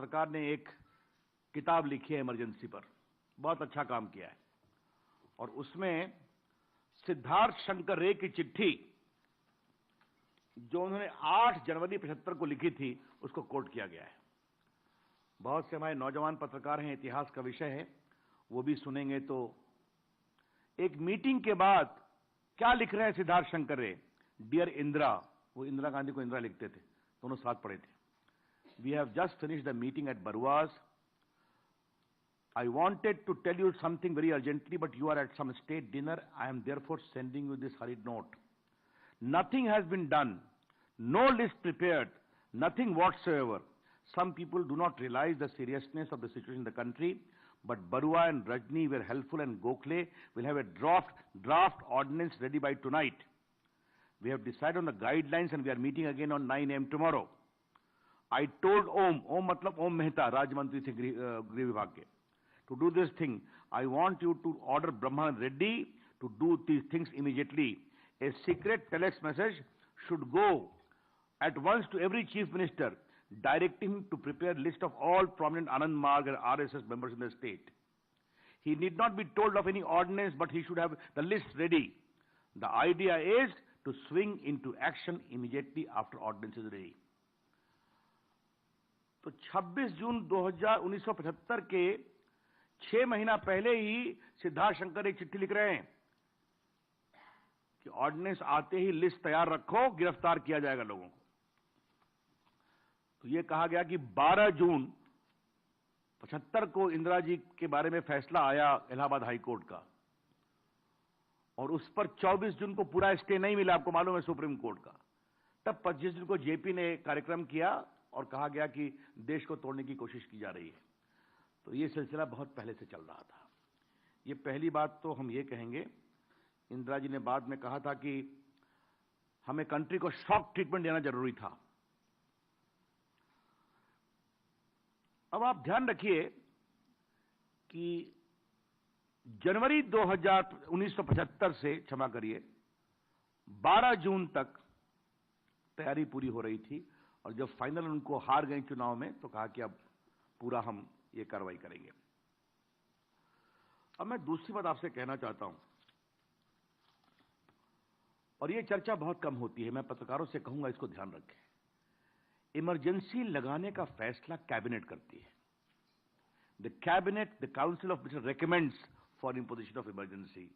पत्रकार ने एक किताब लिखी है इमरजेंसी पर, बहुत अच्छा काम किया है, और उसमें सिद्धार्थ शंकर रे की चिट्ठी जो उन्होंने 8 जनवरी 75 को लिखी थी उसको कोट किया गया है। बहुत से हमारे नौजवान पत्रकार हैं, इतिहास का विषय है, वो भी सुनेंगे। तो एक मीटिंग के बाद क्या लिख रहे हैं सिद्धार्थ शंकर रे? डियर इंदिरा, वो इंदिरा गांधी को इंदिरा लिखते थे, दोनों साथ पढ़े थे। We have just finished the meeting at बरवास. I wanted to tell you something very urgently, but you are at some state dinner. I am therefore sending you this hurried note. Nothing has been done, no list prepared, nothing whatsoever. Some people do not realize the seriousness of the situation in the country, but Barua and Rajni were helpful, and Gokhale will have a draft ordinance ready by tonight. We have decided on the guidelines and we are meeting again on 9 a.m. tomorrow. I told Om matlab Om Mehta, Raj Mantri the Grih Vibhag ke, to do this thing. I want you to order Brahman Reddy to do these things immediately. A secret telex message should go at once to every chief minister, directing him to prepare a list of all prominent Anand Marg and RSS members in the state. He need not be told of any ordinance, but he should have the list ready. The idea is to swing into action immediately after ordinance is ready. तो 26 जून 1975 के 6 महीना पहले ही सिद्धार्थ शंकर एक चिट्ठी लिख रहे हैं कि ऑर्डिनेंस आते ही लिस्ट तैयार रखो, गिरफ्तार किया जाएगा लोगों को। तो यह कहा गया कि 12 जून 75 को इंदिरा जी के बारे में फैसला आया इलाहाबाद हाई कोर्ट का, और उस पर 24 जून को पूरा स्टे नहीं मिला, आपको मालूम है, सुप्रीम कोर्ट का। तब 25 जून को जेपी ने कार्यक्रम किया और कहा गया कि देश को तोड़ने की कोशिश की जा रही है। तो ये सिलसिला बहुत पहले से चल रहा था। ये पहली बात तो हम ये कहेंगे। इंदिरा जी ने बाद में कहा था कि हमें कंट्री को शॉक ट्रीटमेंट देना जरूरी था। अब आप ध्यान रखिए कि जनवरी 1975 से, क्षमा करिए, 12 जून तक तैयारी पूरी हो रही थी, और जब फाइनल उनको हार गए चुनाव में तो कहा कि अब पूरा हम ये कार्रवाई करेंगे। अब मैं दूसरी बात आपसे कहना चाहता हूं, और ये चर्चा बहुत कम होती है, मैं पत्रकारों से कहूंगा इसको ध्यान रखें। इमरजेंसी लगाने का फैसला कैबिनेट करती है। The cabinet, the council of ministers recommends for imposition of emergency.